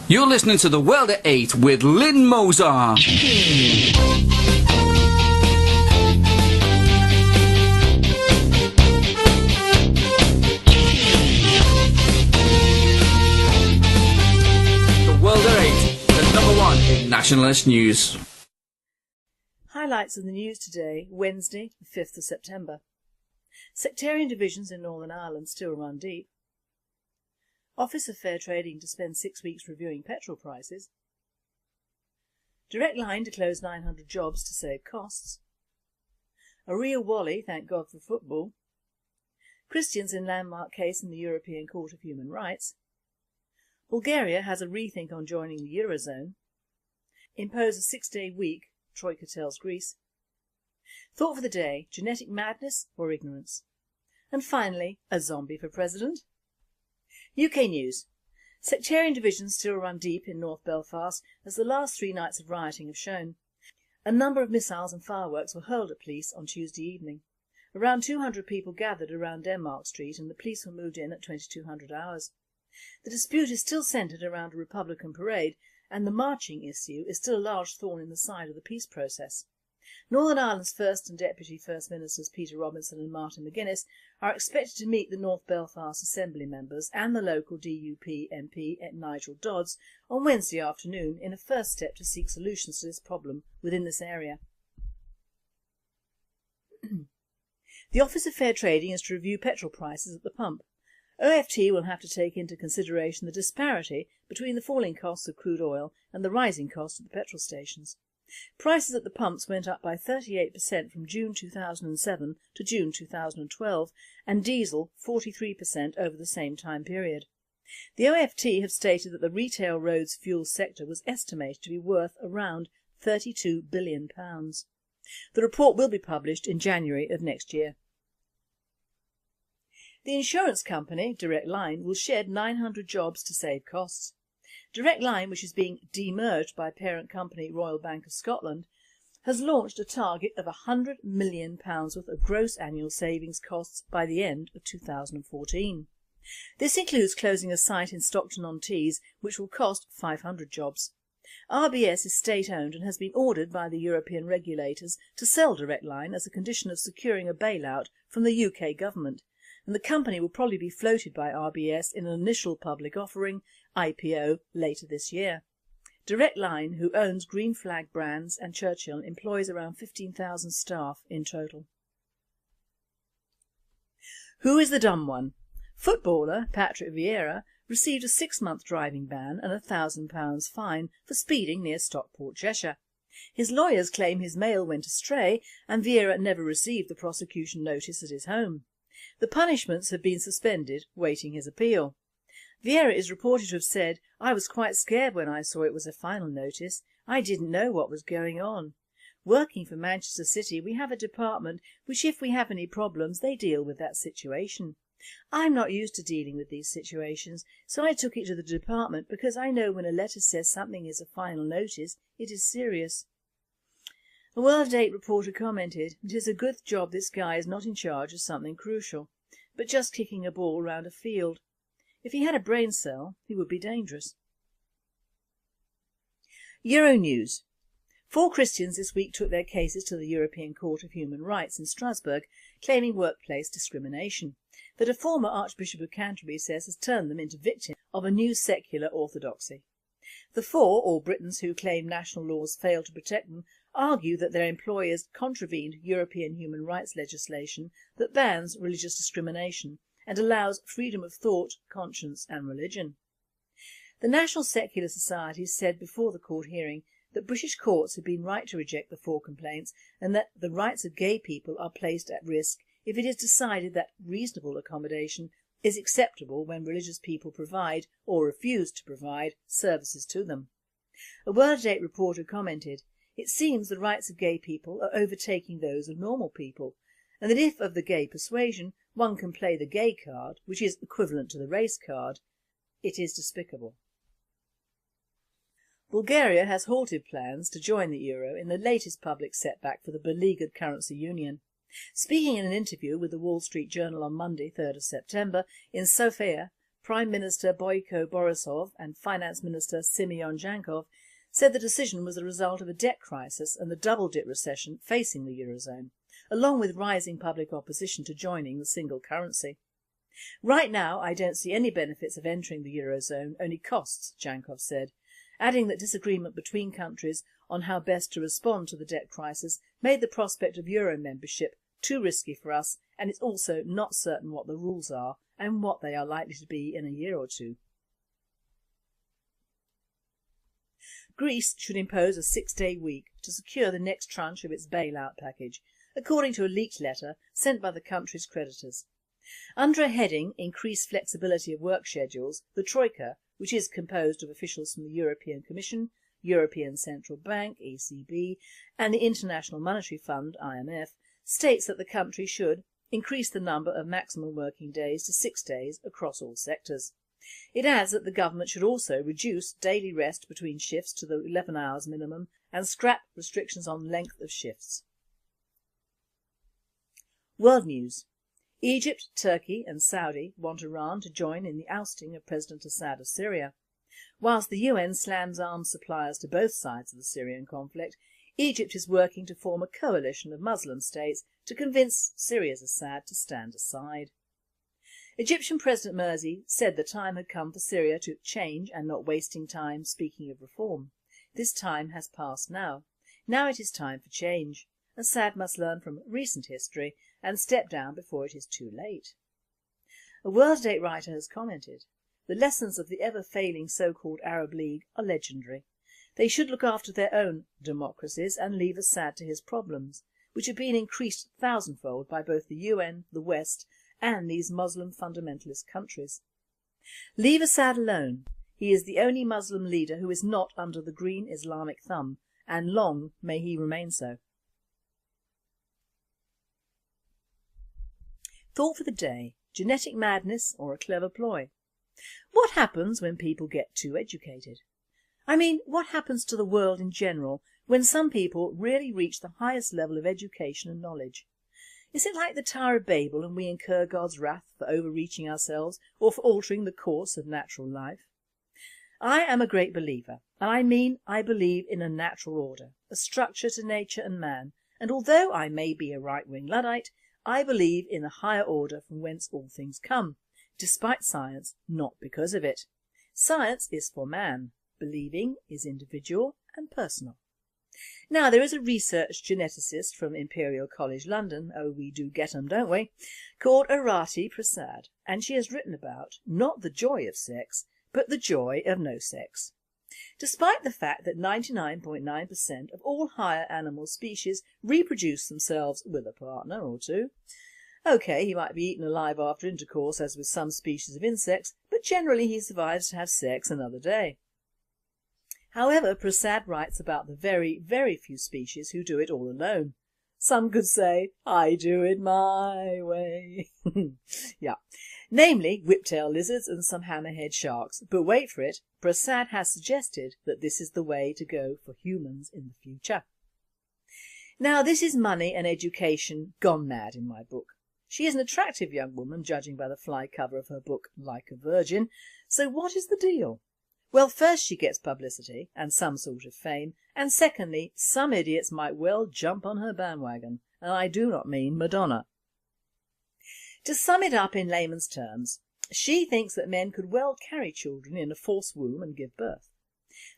You're listening to The World at 8 with Lynne Moser. The World at 8, the number one in nationalist news. Highlights of the news today, Wednesday, the 5th of September. Sectarian divisions in Northern Ireland still run deep. Office of Fair Trading to spend 6 weeks reviewing petrol prices. Direct Line to close 900 jobs to save costs. A real Wally, thank God for football. Christians in landmark case in the European Court of Human Rights. Bulgaria has a rethink on joining the Eurozone. Impose a 6-day week, Troika tells Greece. Thought for the day, genetic madness or ignorance? And finally, a zombie for president? UK news. Sectarian divisions still run deep in North Belfast, as the last 3 nights of rioting have shown. A number of missiles and fireworks were hurled at police on Tuesday evening. Around 200 people gathered around Denmark Street and the police were moved in at 2200 hours. The dispute is still centred around a Republican parade, and the marching issue is still a large thorn in the side of the peace process. Northern Ireland's First and Deputy First Ministers Peter Robinson and Martin McGuinness are expected to meet the North Belfast Assembly members and the local DUP MP Nigel Dodds on Wednesday afternoon in a first step to seek solutions to this problem within this area. The Office of Fair Trading is to review petrol prices at the pump. OFT will have to take into consideration the disparity between the falling costs of crude oil and the rising costs at the petrol stations. Prices at the pumps went up by 38% from June 2007 to June 2012 and diesel 43% over the same time period. The OFT have stated that the retail roads fuel sector was estimated to be worth around £32 billion. The report will be published in January of next year. The insurance company, Direct Line, will shed 900 jobs to save costs. Direct Line, which is being demerged by parent company Royal Bank of Scotland, has launched a target of £100 million worth of gross annual savings costs by the end of 2014. This includes closing a site in Stockton-on-Tees which will cost 500 jobs. RBS is state-owned and has been ordered by the European regulators to sell Direct Line as a condition of securing a bailout from the UK government, and the company will probably be floated by RBS in an initial public offering IPO later this year. Direct Line, who owns Green Flag Brands and Churchill, employs around 15,000 staff in total. Who is the dumb one? Footballer Patrick Vieira received a 6-month driving ban and a £1,000 fine for speeding near Stockport, Cheshire. His lawyers claim his mail went astray and Vieira never received the prosecution notice at his home. The punishments have been suspended, waiting his appeal. Vieira is reported to have said, "I was quite scared when I saw it was a final notice. I didn't know what was going on. Working for Manchester City, we have a department which, if we have any problems, they deal with that situation. I'm not used to dealing with these situations, so I took it to the department because I know when a letter says something is a final notice, it is serious." A World at 8 reporter commented, "It is a good job this guy is not in charge of something crucial, but just kicking a ball round a field. If he had a brain cell, he would be dangerous." Euronews. 4 Christians this week took their cases to the European Court of Human Rights in Strasbourg, claiming workplace discrimination that a former Archbishop of Canterbury says has turned them into victims of a new secular orthodoxy. The 4, all Britons who claim national laws fail to protect them, argue that their employers contravened European human rights legislation that bans religious discrimination and allows freedom of thought, conscience and religion. The National Secular Society said before the court hearing that British courts have been right to reject the 4 complaints and that the rights of gay people are placed at risk if it is decided that reasonable accommodation is acceptable when religious people provide or refuse to provide services to them. A World at 8 reporter commented, "It seems the rights of gay people are overtaking those of normal people, and that if of the gay persuasion one can play the gay card, which is equivalent to the race card, it is despicable." Bulgaria has halted plans to join the euro in the latest public setback for the beleaguered currency union. Speaking in an interview with the Wall Street Journal on Monday, 3rd of September, in Sofia, Prime Minister Boyko Borisov and Finance Minister Semyon Zhankov said the decision was the result of a debt crisis and the double-dip recession facing the Eurozone, along with rising public opposition to joining the single currency. Right now, I don't see any benefits of entering the Eurozone, only costs, Zhankov said, adding that disagreement between countries on how best to respond to the debt crisis made the prospect of Euro membership too risky for us, and it's also not certain what the rules are and what they are likely to be in a year or two. Greece should impose a 6-day week to secure the next tranche of its bailout package, according to a leaked letter sent by the country's creditors. Under a heading, Increased Flexibility of Work Schedules, the Troika, which is composed of officials from the European Commission, European Central Bank, ECB, and the International Monetary Fund, IMF, states that the country should increase the number of maximum working days to 6 days across all sectors. It adds that the government should also reduce daily rest between shifts to the 11 hours minimum and scrap restrictions on length of shifts. World news. Egypt, Turkey and Saudi want Iran to join in the ousting of President Assad of Syria. Whilst the UN slams arms suppliers to both sides of the Syrian conflict, Egypt is working to form a coalition of Muslim states to convince Syria's Assad to stand aside. Egyptian President Morsi said the time had come for Syria to change and not wasting time speaking of reform. This time has passed now. Now it is time for change. Assad must learn from recent history and step down before it is too late. A World Date writer has commented, "The lessons of the ever-failing so-called Arab League are legendary. They should look after their own democracies and leave Assad to his problems, which have been increased thousandfold by both the UN, the West and these Muslim fundamentalist countries. Leave Assad alone. He is the only Muslim leader who is not under the green Islamic thumb, and long may he remain so." Thought for the day: genetic madness or a clever ploy? What happens when people get too educated? I mean, what happens to the world in general when some people really reach the highest level of education and knowledge? Is it like the Tower of Babel and we incur God's wrath for overreaching ourselves or for altering the course of natural life? I am a great believer, and I mean I believe in a natural order, a structure to nature and man, and although I may be a right-wing Luddite, I believe in the higher order from whence all things come, despite science, not because of it. Science is for man, believing is individual and personal. Now there is a research geneticist from Imperial College London, oh we do get 'em don't we, called Aarathi Prasad, and she has written about not the joy of sex, but the joy of no sex. Despite the fact that 99.9% of all higher animal species reproduce themselves with a partner or two. OK, he might be eaten alive after intercourse as with some species of insects, but generally he survives to have sex another day. However, Prasad writes about the very, very few species who do it all alone. Some could say, I do it my way. Yeah. Namely, whiptail lizards and some hammerhead sharks. But wait for it, Prasad has suggested that this is the way to go for humans in the future. Now this is money and education gone mad in my book. She is an attractive young woman, judging by the fly cover of her book, Like a Virgin. So what is the deal? Well, first she gets publicity and some sort of fame, and secondly, some idiots might well jump on her bandwagon, and I do not mean Madonna. To sum it up in layman's terms, she thinks that men could well carry children in a false womb and give birth.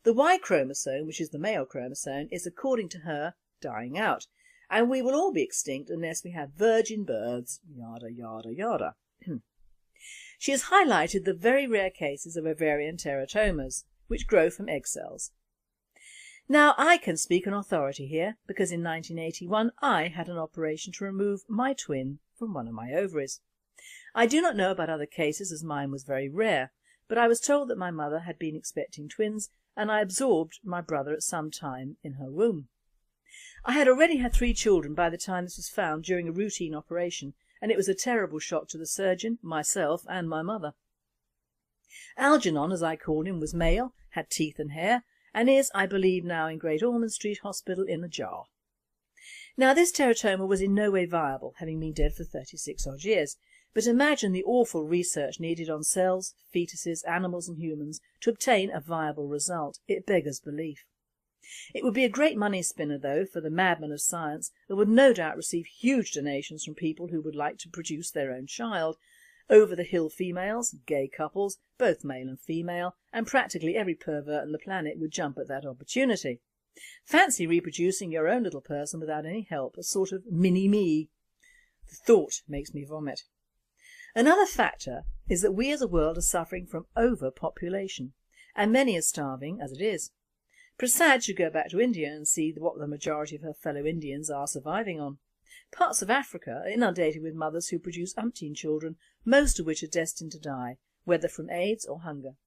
The Y chromosome, which is the male chromosome, is according to her dying out, and we will all be extinct unless we have virgin births, yada yada yada. She has highlighted the very rare cases of ovarian teratomas, which grow from egg cells. Now I can speak on authority here, because in 1981 I had an operation to remove my twin from one of my ovaries. I do not know about other cases, as mine was very rare, but I was told that my mother had been expecting twins and I absorbed my brother at some time in her womb. I had already had 3 children by the time this was found during a routine operation, and it was a terrible shock to the surgeon, myself and my mother. Algernon, as I call him, was male, had teeth and hair, and is, I believe, now in Great Ormond Street Hospital in a jar. Now this teratoma was in no way viable, having been dead for 36 odd years, But imagine the awful research needed on cells, fetuses, animals and humans to obtain a viable result. It beggars belief. It would be a great money spinner though for the madmen of science that would no doubt receive huge donations from people who would like to produce their own child. Over-the-hill females, gay couples, both male and female, and practically every pervert on the planet would jump at that opportunity. Fancy reproducing your own little person without any help, a sort of mini-me. The thought makes me vomit. Another factor is that we as a world are suffering from overpopulation, and many are starving as it is. Prasad should go back to India and see what the majority of her fellow Indians are surviving on. Parts of Africa are inundated with mothers who produce umpteen children, most of which are destined to die, whether from AIDS or hunger.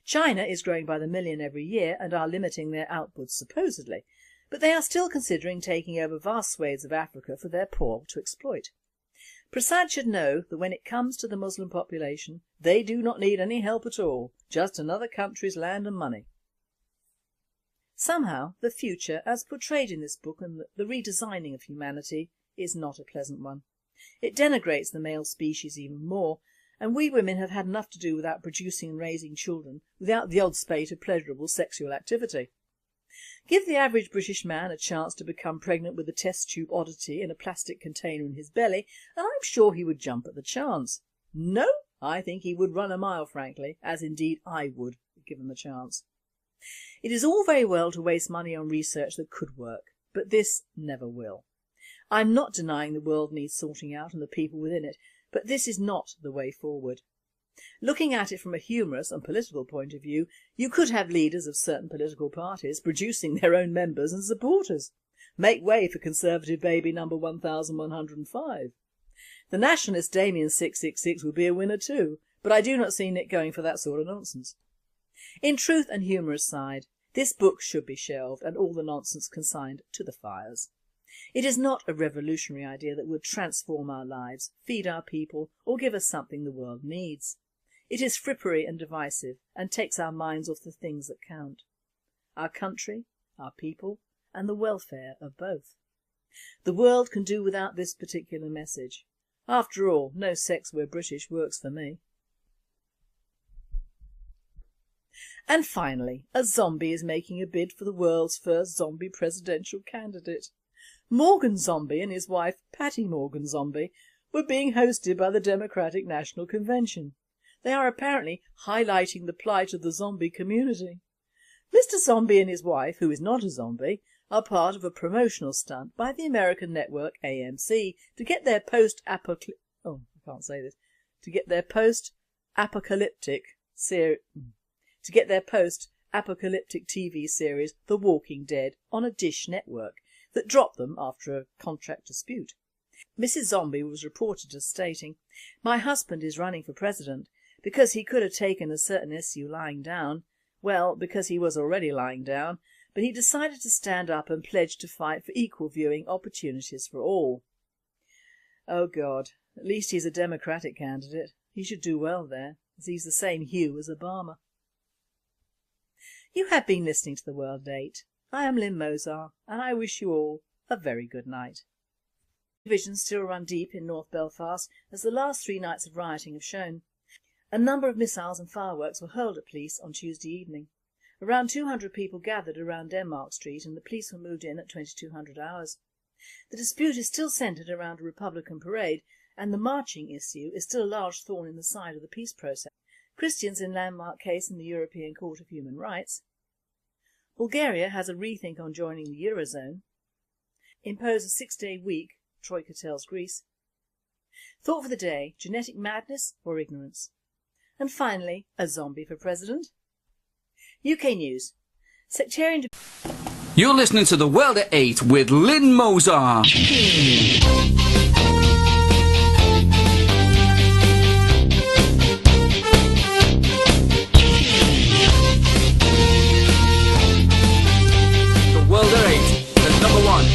China is growing by the million every year and are limiting their output supposedly, but they are still considering taking over vast swathes of Africa for their poor to exploit. Prasad should know that when it comes to the Muslim population, they do not need any help at all, just another country's land and money. Somehow, the future, as portrayed in this book and the redesigning of humanity, is not a pleasant one. It denigrates the male species even more, and we women have had enough to do without producing and raising children, without the odd spate of pleasurable sexual activity. Give the average British man a chance to become pregnant with a test tube oddity in a plastic container in his belly, and I'm sure he would jump at the chance. No, I think he would run a mile, frankly, as indeed I would, given the chance. It is all very well to waste money on research that could work, but this never will. I'm not denying the world needs sorting out and the people within it, but this is not the way forward. Looking at it from a humorous and political point of view, you could have leaders of certain political parties producing their own members and supporters. Make way for Conservative baby number 1105. The nationalist Damien 666 would be a winner too, but I do not see Nick going for that sort of nonsense. In truth and humour aside, this book should be shelved and all the nonsense consigned to the fires. It is not a revolutionary idea that would transform our lives, feed our people, or give us something the world needs. It is frippery and divisive and takes our minds off the things that count. Our country, our people, and the welfare of both. The world can do without this particular message. After all, no sex we're British works for me. And finally, a zombie is making a bid for the world's first zombie presidential candidate. Morgan Zombie and his wife Patty Morgan Zombie were being hosted by the Democratic National Convention. They are apparently highlighting the plight of the zombie community. Mr. Zombie and his wife, who is not a zombie, are part of a promotional stunt by the American network AMC to get their post-apocalyptic TV series The Walking Dead on a Dish network that dropped them after a contract dispute. Mrs. Zombie was reported as stating, "My husband is running for president because he could have taken a certain issue lying down, well, because he was already lying down, but he decided to stand up and pledge to fight for equal viewing opportunities for all." Oh God, at least he's a Democratic candidate. He should do well there, as he's the same hue as Obama. You have been listening to The World at 8. I am Lynne Mozar, and I wish you all a very good night. Divisions still run deep in North Belfast, as the last 3 nights of rioting have shown. A number of missiles and fireworks were hurled at police on Tuesday evening. Around 200 people gathered around Denmark Street and the police were moved in at 2200 hours. The dispute is still centred around a Republican parade, and the marching issue is still a large thorn in the side of the peace process. Christians in landmark case in the European Court of Human Rights. Bulgaria has a rethink on joining the Eurozone. Impose a 6-day week, Troika tells Greece. Thought for the day, genetic madness or ignorance? And finally, a zombie for president? UK News. Sectarian... You're listening to The World at 8 with Lynne Mozar.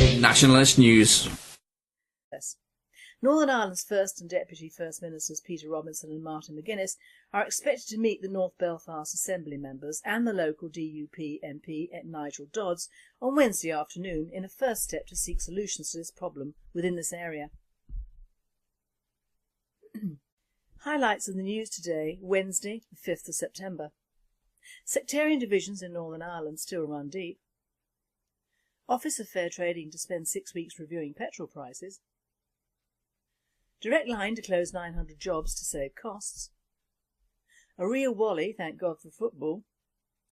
In nationalist news. Northern Ireland's First and Deputy First Ministers Peter Robinson and Martin McGuinness are expected to meet the North Belfast Assembly members and the local DUP MP Nigel Dodds on Wednesday afternoon in a first step to seek solutions to this problem within this area. Highlights of the news today, Wednesday, the 5th of September. Sectarian divisions in Northern Ireland still run deep. Office of Fair Trading to spend 6 weeks reviewing petrol prices. Direct Line to close 900 jobs to save costs. A real Wally, thank God for football.